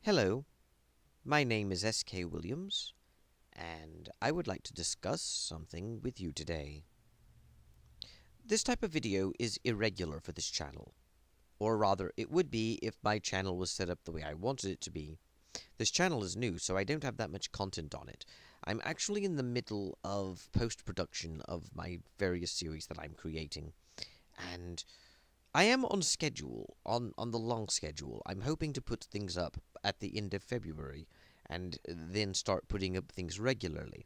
Hello, my name is S.K. Williams, and I would like to discuss something with you today. This type of video is irregular for this channel, or rather, it would be if my channel was set up the way I wanted it to be. This channel is new, so I don't have that much content on it. I'm actually in the middle of post-production of my various series that I'm creating, and I am on schedule, on the long schedule. I'm hoping to put things up at the end of February, and then start putting up things regularly.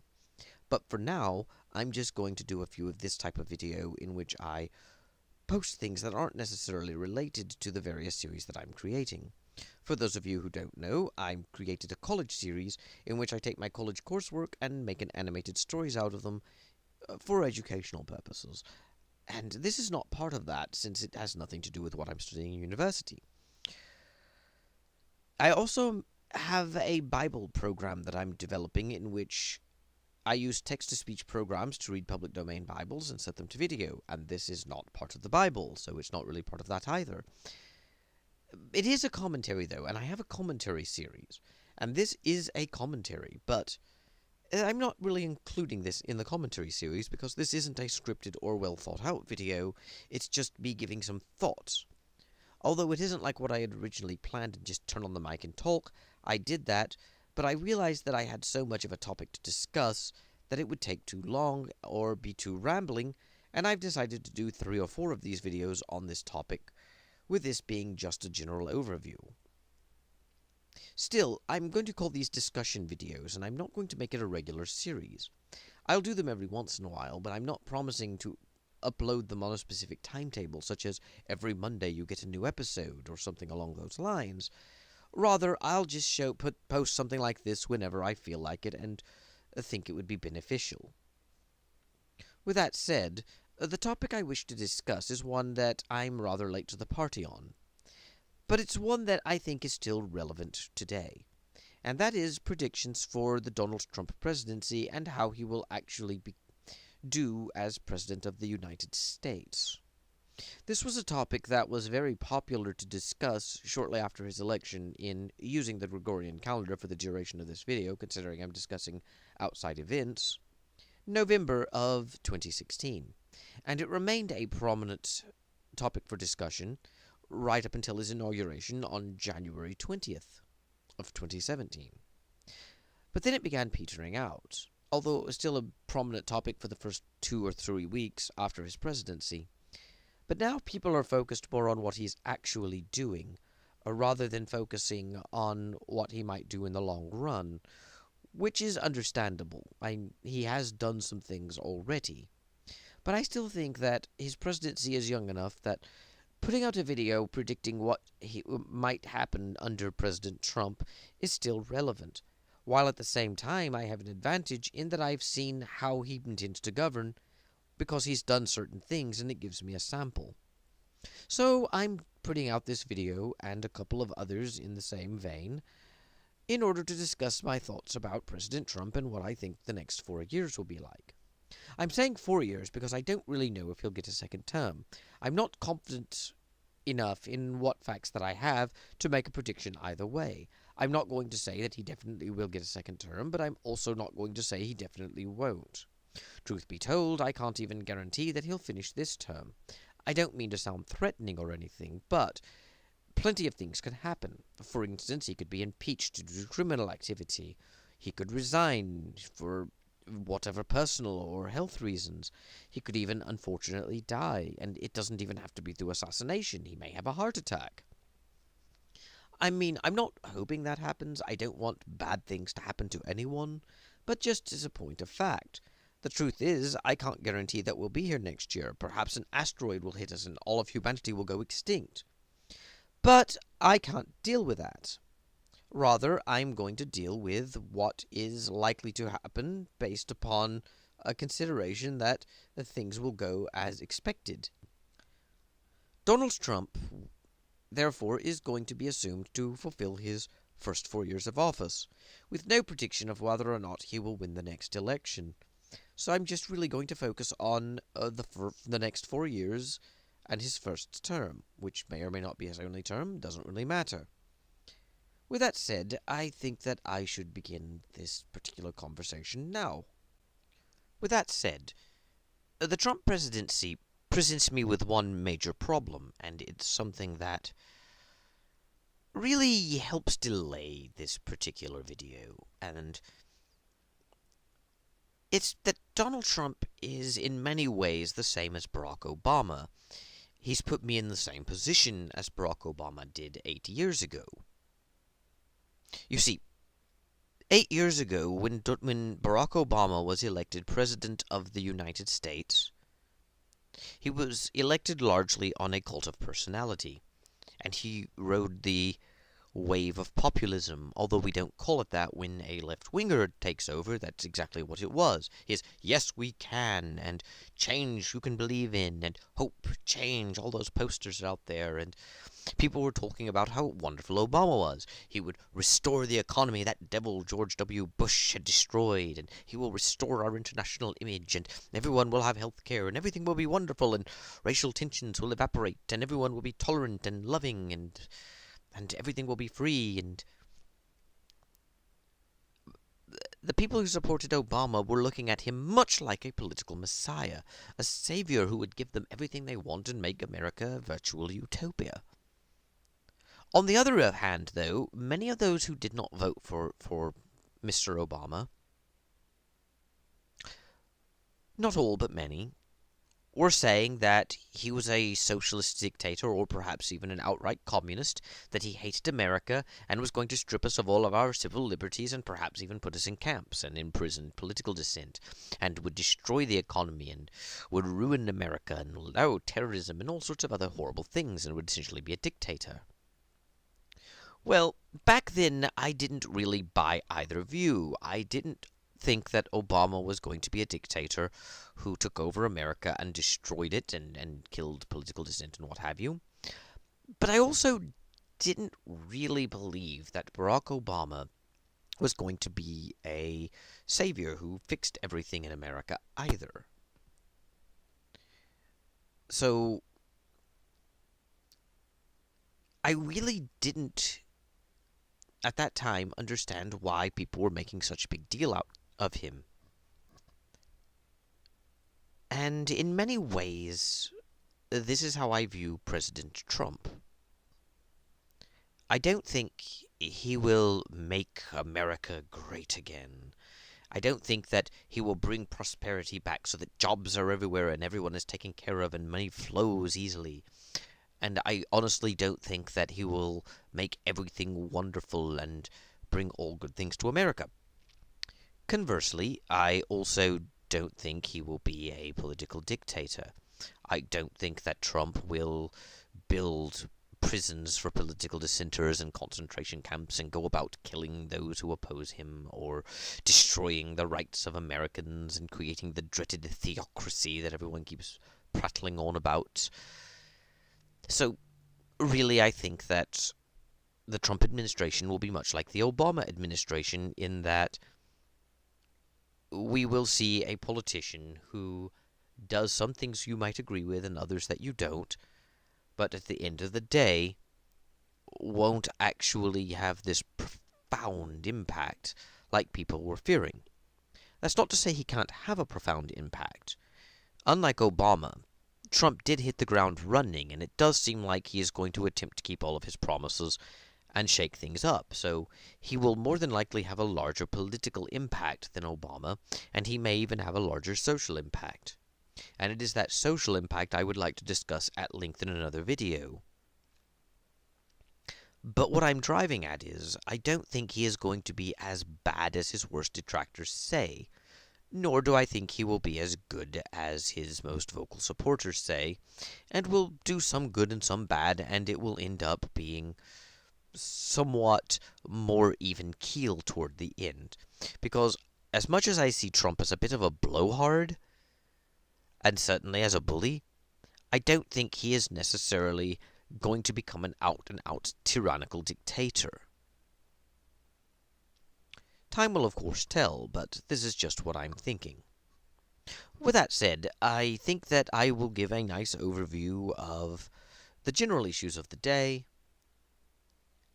But for now, I'm just going to do a few of this type of video in which I post things that aren't necessarily related to the various series that I'm creating. For those of you who don't know, I've created a college series in which I take my college coursework and make an animated stories out of them for educational purposes. And this is not part of that, since it has nothing to do with what I'm studying in university. I also have a Bible program that I'm developing in which I use text-to-speech programs to read public domain Bibles and set them to video, and this is not part of the Bible, so it's not really part of that either. It is a commentary, though, and I have a commentary series, and this is a commentary, but I'm not really including this in the commentary series because this isn't a scripted or well-thought-out video, it's just me giving some thoughts. Although it isn't like what I had originally planned and just turn on the mic and talk, I did that, but I realized that I had so much of a topic to discuss that it would take too long or be too rambling, and I've decided to do 3 or 4 of these videos on this topic, with this being just a general overview. Still, I'm going to call these discussion videos, and I'm not going to make it a regular series. I'll do them every once in a while, but I'm not promising to upload them on a specific timetable, such as every Monday you get a new episode, or something along those lines. Rather, I'll just post something like this whenever I feel like it, and think it would be beneficial. With that said, the topic I wish to discuss is one that I'm rather late to the party on. But it's one that I think is still relevant today, and that is predictions for the Donald Trump presidency and how he will actually do as President of the United States. This was a topic that was very popular to discuss shortly after his election in using the Gregorian calendar for the duration of this video, considering I'm discussing outside events, November of 2016, and it remained a prominent topic for discussion right up until his inauguration on January 20th of 2017. But then it began petering out, although it was still a prominent topic for the first 2 or 3 weeks after his presidency. But now people are focused more on what he's actually doing, rather than focusing on what he might do in the long run, which is understandable. He has done some things already. But I still think that his presidency is young enough that putting out a video predicting what might happen under President Trump is still relevant, while at the same time I have an advantage in that I've seen how he intends to govern, because he's done certain things and it gives me a sample. So I'm putting out this video and a couple of others in the same vein in order to discuss my thoughts about President Trump and what I think the next 4 years will be like. I'm saying 4 years because I don't really know if he'll get a second term. I'm not confident enough in what facts that I have to make a prediction either way. I'm not going to say that he definitely will get a second term, but I'm also not going to say he definitely won't. Truth be told, I can't even guarantee that he'll finish this term. I don't mean to sound threatening or anything, but plenty of things can happen. For instance, he could be impeached due to criminal activity. He could resign for whatever personal or health reasons. He could even, unfortunately, die, and it doesn't even have to be through assassination. He may have a heart attack. I mean, I'm not hoping that happens. I don't want bad things to happen to anyone, but just as a point of fact. The truth is, I can't guarantee that we'll be here next year. Perhaps an asteroid will hit us and all of humanity will go extinct. But I can't deal with that. Rather, I'm going to deal with what is likely to happen based upon a consideration that things will go as expected. Donald Trump, therefore, is going to be assumed to fulfill his first 4 years of office, with no prediction of whether or not he will win the next election. So I'm just really going to focus on the next 4 years and his first term, which may or may not be his only term, doesn't really matter. With that said, I think that I should begin this particular conversation now. With that said, the Trump presidency presents me with one major problem, and it's something that really helps delay this particular video, and it's that Donald Trump is in many ways the same as Barack Obama. He's put me in the same position as Barack Obama did 8 years ago. You see, 8 years ago, when Barack Obama was elected President of the United States, he was elected largely on a cult of personality, and he rode the wave of populism, although we don't call it that when a left-winger takes over. That's exactly what it was. His "yes we can" and "change you can believe in" and "hope, change," all those posters out there, and people were talking about how wonderful Obama was. He would restore the economy that devil George W. Bush had destroyed, and he will restore our international image, and everyone will have health care, and everything will be wonderful, and racial tensions will evaporate, and everyone will be tolerant and loving, and everything will be free. And the people who supported Obama were looking at him much like a political messiah, a savior who would give them everything they want and make America a virtual utopia. On the other hand, though, many of those who did not vote for Mr. Obama, not all but many, were saying that he was a socialist dictator, or perhaps even an outright communist, that he hated America and was going to strip us of all of our civil liberties and perhaps even put us in camps and imprison political dissent, and would destroy the economy and would ruin America and allow terrorism and all sorts of other horrible things and would essentially be a dictator. Well, back then I didn't really buy either view. I didn't think that Obama was going to be a dictator who took over America and destroyed it and killed political dissent and what have you. But I also didn't really believe that Barack Obama was going to be a savior who fixed everything in America either. So I really didn't at that time understand why people were making such a big deal out of him. And in many ways, this is how I view President Trump. I don't think he will make America great again. I don't think that he will bring prosperity back so that jobs are everywhere and everyone is taken care of and money flows easily. And I honestly don't think that he will make everything wonderful and bring all good things to America. Conversely, I also don't think he will be a political dictator. I don't think that Trump will build prisons for political dissenters and concentration camps and go about killing those who oppose him, or destroying the rights of Americans and creating the dreaded theocracy that everyone keeps prattling on about. So, really, I think that the Trump administration will be much like the Obama administration in that we will see a politician who does some things you might agree with and others that you don't, but at the end of the day won't actually have this profound impact like people were fearing. That's not to say he can't have a profound impact. Unlike Obama, Trump did hit the ground running, and it does seem like he is going to attempt to keep all of his promises and shake things up, so he will more than likely have a larger political impact than Obama, and he may even have a larger social impact. And it is that social impact I would like to discuss at length in another video. But what I'm driving at is, I don't think he is going to be as bad as his worst detractors say, nor do I think he will be as good as his most vocal supporters say, and will do some good and some bad, and it will end up being somewhat more even keel toward the end. Because as much as I see Trump as a bit of a blowhard, and certainly as a bully, I don't think he is necessarily going to become an out-and-out tyrannical dictator. Time will of course tell, but this is just what I'm thinking. With that said, I think that I will give a nice overview of the general issues of the day,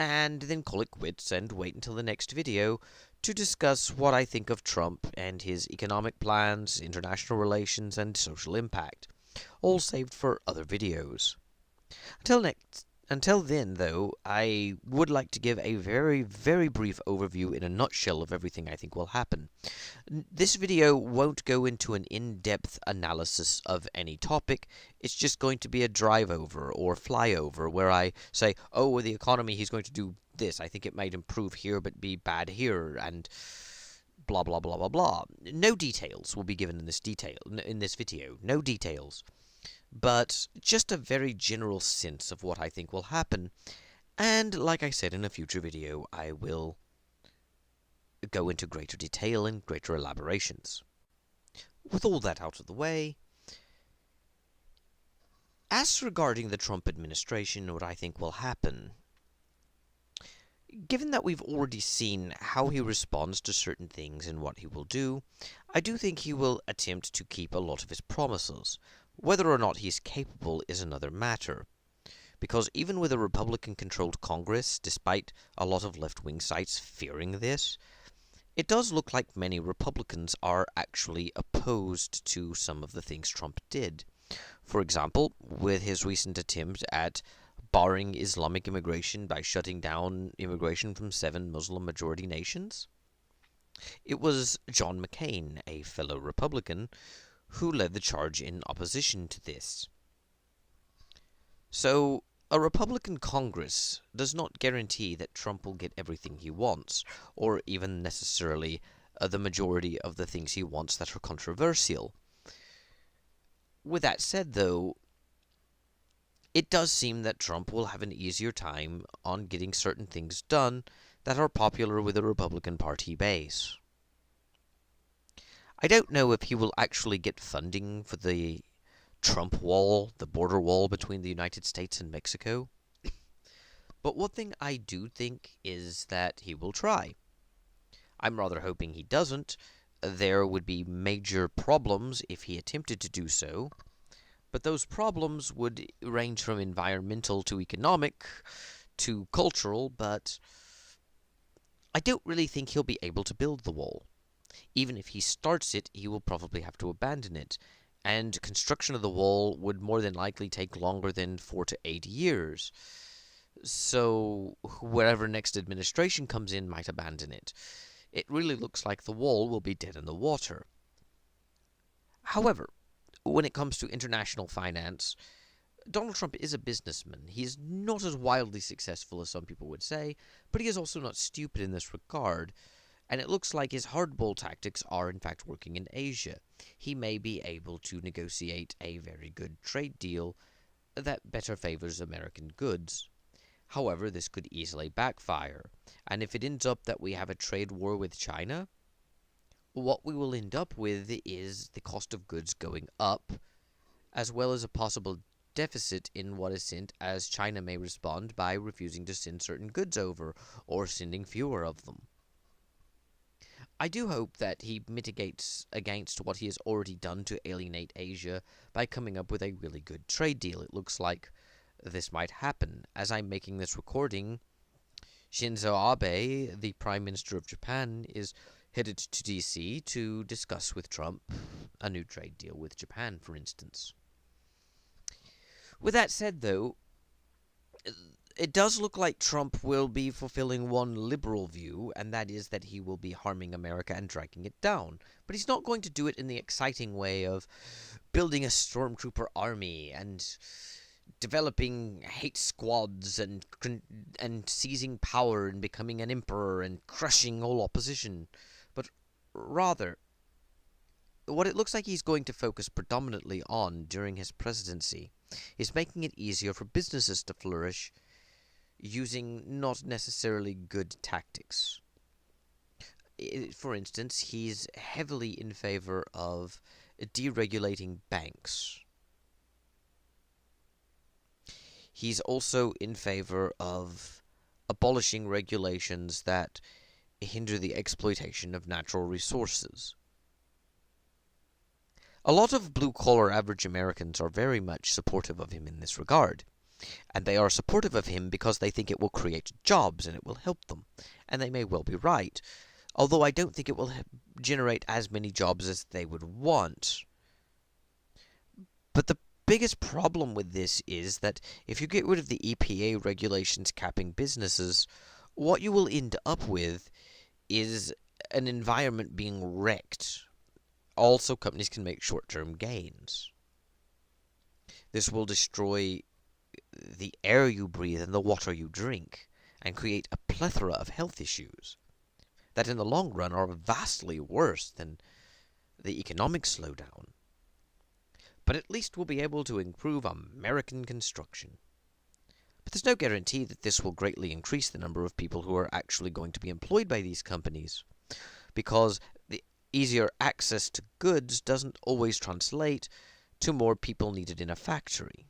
and then call it quits and wait until the next video to discuss what I think of Trump and his economic plans, international relations, and social impact, all saved for other videos. Until then, though, I would like to give a very, very brief overview in a nutshell of everything I think will happen. This video won't go into an in-depth analysis of any topic. It's just going to be a drive-over or flyover where I say, oh, with the economy, he's going to do this. I think it might improve here but be bad here, and blah, blah, blah, blah, blah. No details will be given in this video. No details. But just a very general sense of what I think will happen, and like I said in a future video, I will go into greater detail and greater elaborations. With all that out of the way, as regarding the Trump administration, what I think will happen, given that we've already seen how he responds to certain things and what he will do, I do think he will attempt to keep a lot of his promises. Whether or not he's capable is another matter, because even with a Republican-controlled Congress, despite a lot of left-wing sites fearing this, it does look like many Republicans are actually opposed to some of the things Trump did. For example, with his recent attempt at barring Islamic immigration by shutting down immigration from 7 Muslim-majority nations. It was John McCain, a fellow Republican, who led the charge in opposition to this. So, a Republican Congress does not guarantee that Trump will get everything he wants, or even necessarily the majority of the things he wants that are controversial. With that said, though, it does seem that Trump will have an easier time on getting certain things done that are popular with the Republican Party base. I don't know if he will actually get funding for the Trump wall, the border wall between the United States and Mexico. But one thing I do think is that he will try. I'm rather hoping he doesn't. There would be major problems if he attempted to do so. But those problems would range from environmental to economic to cultural, but I don't really think he'll be able to build the wall. Even if he starts it, he will probably have to abandon it, and construction of the wall would more than likely take longer than 4 to 8 years. So, wherever next administration comes in might abandon it. It really looks like the wall will be dead in the water. However, when it comes to international finance, Donald Trump is a businessman. He is not as wildly successful as some people would say, but he is also not stupid in this regard. And it looks like his hardball tactics are in fact working in Asia. He may be able to negotiate a very good trade deal that better favors American goods. However, this could easily backfire, and if it ends up that we have a trade war with China, what we will end up with is the cost of goods going up, as well as a possible deficit in what is sent, as China may respond by refusing to send certain goods over, or sending fewer of them. I do hope that he mitigates against what he has already done to alienate Asia by coming up with a really good trade deal. It looks like this might happen. As I'm making this recording, Shinzo Abe, the Prime Minister of Japan, is headed to DC to discuss with Trump a new trade deal with Japan, for instance. With that said, though, it does look like Trump will be fulfilling one liberal view, and that is that he will be harming America and dragging it down. But he's not going to do it in the exciting way of building a stormtrooper army and developing hate squads and seizing power and becoming an emperor and crushing all opposition. But rather, what it looks like he's going to focus predominantly on during his presidency is making it easier for businesses to flourish using not necessarily good tactics. For instance, he's heavily in favor of deregulating banks. He's also in favor of abolishing regulations that hinder the exploitation of natural resources. A lot of blue-collar average Americans are very much supportive of him in this regard. And they are supportive of him because they think it will create jobs and it will help them. And they may well be right. Although I don't think it will generate as many jobs as they would want. But the biggest problem with this is that if you get rid of the EPA regulations capping businesses, what you will end up with is an environment being wrecked. Also, companies can make short-term gains. This will destroy the air you breathe and the water you drink, and create a plethora of health issues that in the long run are vastly worse than the economic slowdown. But at least we'll be able to improve American construction. But there's no guarantee that this will greatly increase the number of people who are actually going to be employed by these companies, because the easier access to goods doesn't always translate to more people needed in a factory.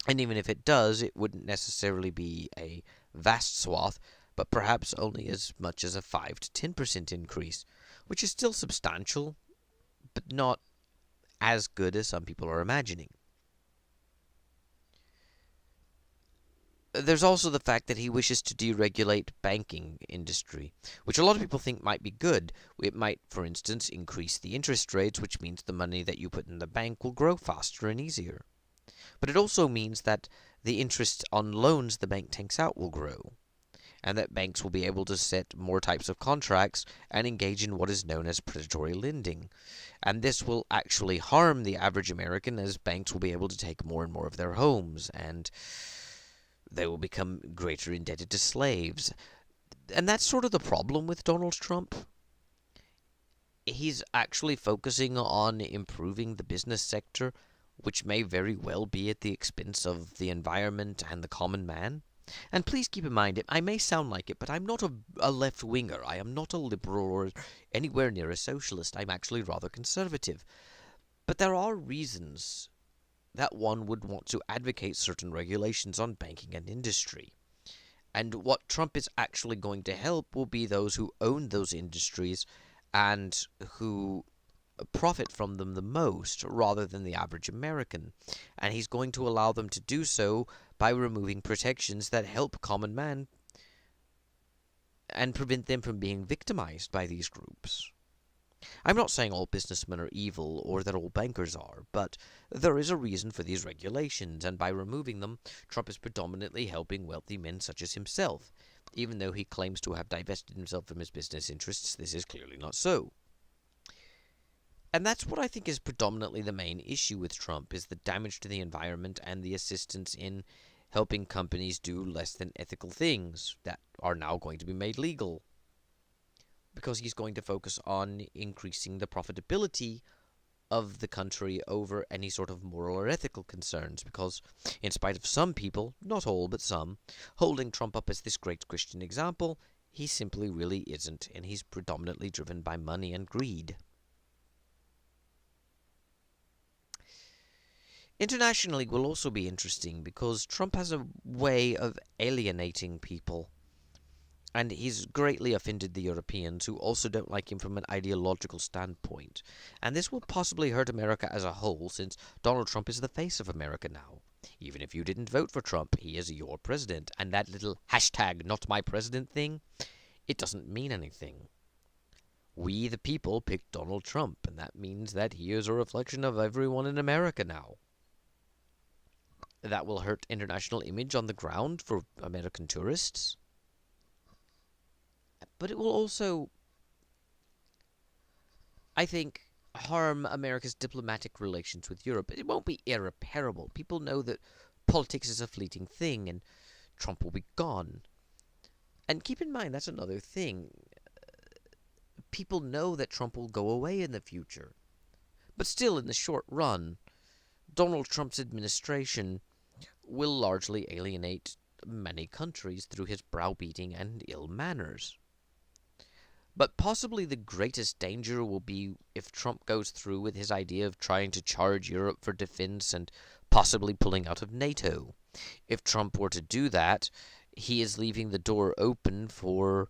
And even if it does, it wouldn't necessarily be a vast swath, but perhaps only as much as a 5 to 10% increase, which is still substantial, but not as good as some people are imagining. There's also the fact that he wishes to deregulate banking industry, which a lot of people think might be good. It might, for instance, increase the interest rates, which means the money that you put in the bank will grow faster and easier. But it also means that the interest on loans the bank takes out will grow, and that banks will be able to set more types of contracts and engage in what is known as predatory lending. And this will actually harm the average American, as banks will be able to take more and more of their homes, and they will become greater indebted to slaves. And that's sort of the problem with Donald Trump. He's actually focusing on improving the business sector, which may very well be at the expense of the environment and the common man. And please keep in mind, I may sound like it, but I'm not a left-winger. I am not a liberal or anywhere near a socialist. I'm actually rather conservative. But there are reasons that one would want to advocate certain regulations on banking and industry. And what Trump is actually going to help will be those who own those industries and who profit from them the most, rather than the average American. And he's going to allow them to do so by removing protections that help common man and prevent them from being victimized by these groups. I'm not saying all businessmen are evil or that all bankers are, but there is a reason for these regulations, and by removing them, Trump is predominantly helping wealthy men such as himself. Even though he claims to have divested himself from his business interests, this is clearly not so. And that's what I think is predominantly the main issue with Trump, is the damage to the environment and the assistance in helping companies do less than ethical things that are now going to be made legal. Because he's going to focus on increasing the profitability of the country over any sort of moral or ethical concerns, because in spite of some people, not all but some, holding Trump up as this great Christian example, he simply really isn't, and he's predominantly driven by money and greed. Internationally will also be interesting, because Trump has a way of alienating people, and he's greatly offended the Europeans, who also don't like him from an ideological standpoint. And this will possibly hurt America as a whole, since Donald Trump is the face of America now. Even if you didn't vote for Trump, he is your president, and that little hashtag not my president thing, it doesn't mean anything. We, the people, picked Donald Trump, and that means that he is a reflection of everyone in America now. That will hurt international image on the ground for American tourists. But it will also, I think, harm America's diplomatic relations with Europe. It won't be irreparable. People know that politics is a fleeting thing, and Trump will be gone. And keep in mind, that's another thing. People know that Trump will go away in the future. But still, in the short run, Donald Trump's administration will largely alienate many countries through his browbeating and ill manners. But possibly the greatest danger will be if Trump goes through with his idea of trying to charge Europe for defense and possibly pulling out of NATO. If Trump were to do that, he is leaving the door open for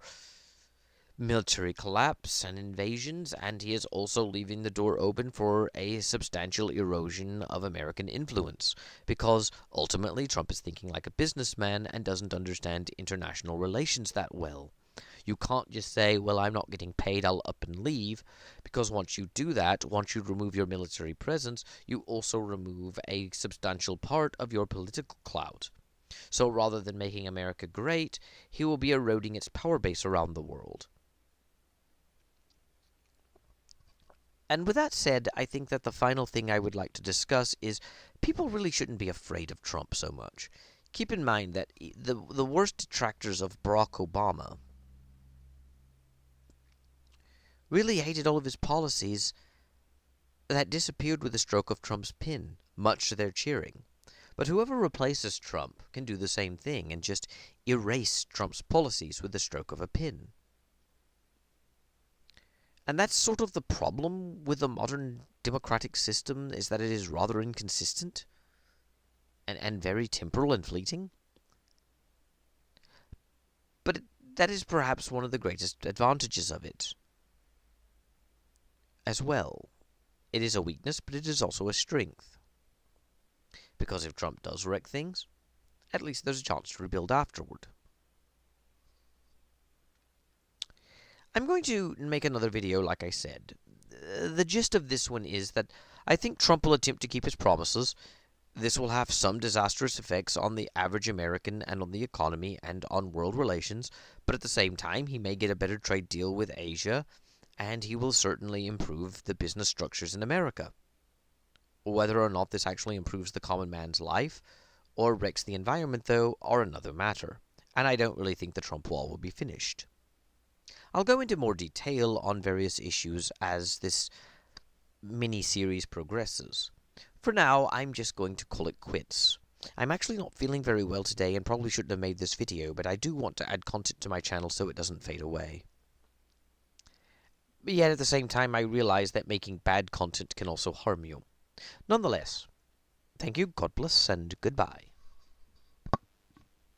military collapse and invasions, and he is also leaving the door open for a substantial erosion of American influence, because ultimately Trump is thinking like a businessman and doesn't understand international relations that well. You can't just say, well, I'm not getting paid, I'll up and leave, because once you do that, once you remove your military presence, you also remove a substantial part of your political clout. So rather than making America great, he will be eroding its power base around the world. And with that said, I think that the final thing I would like to discuss is people really shouldn't be afraid of Trump so much. Keep in mind that the worst detractors of Barack Obama really hated all of his policies that disappeared with the stroke of Trump's pen, much to their cheering. But whoever replaces Trump can do the same thing and just erase Trump's policies with the stroke of a pen. And that's sort of the problem with the modern democratic system, is that it is rather inconsistent and very temporal and fleeting. But that is perhaps one of the greatest advantages of it as well. It is a weakness, but it is also a strength. Because if Trump does wreck things, at least there's a chance to rebuild afterward. I'm going to make another video, like I said. The gist of this one is that I think Trump will attempt to keep his promises. This will have some disastrous effects on the average American and on the economy and on world relations, but at the same time, he may get a better trade deal with Asia, and he will certainly improve the business structures in America. Whether or not this actually improves the common man's life or wrecks the environment, though, are another matter, and I don't really think the Trump wall will be finished. I'll go into more detail on various issues as this mini-series progresses. For now, I'm just going to call it quits. I'm actually not feeling very well today and probably shouldn't have made this video, but I do want to add content to my channel so it doesn't fade away. But yet at the same time, I realize that making bad content can also harm you. Nonetheless, thank you, God bless, and goodbye.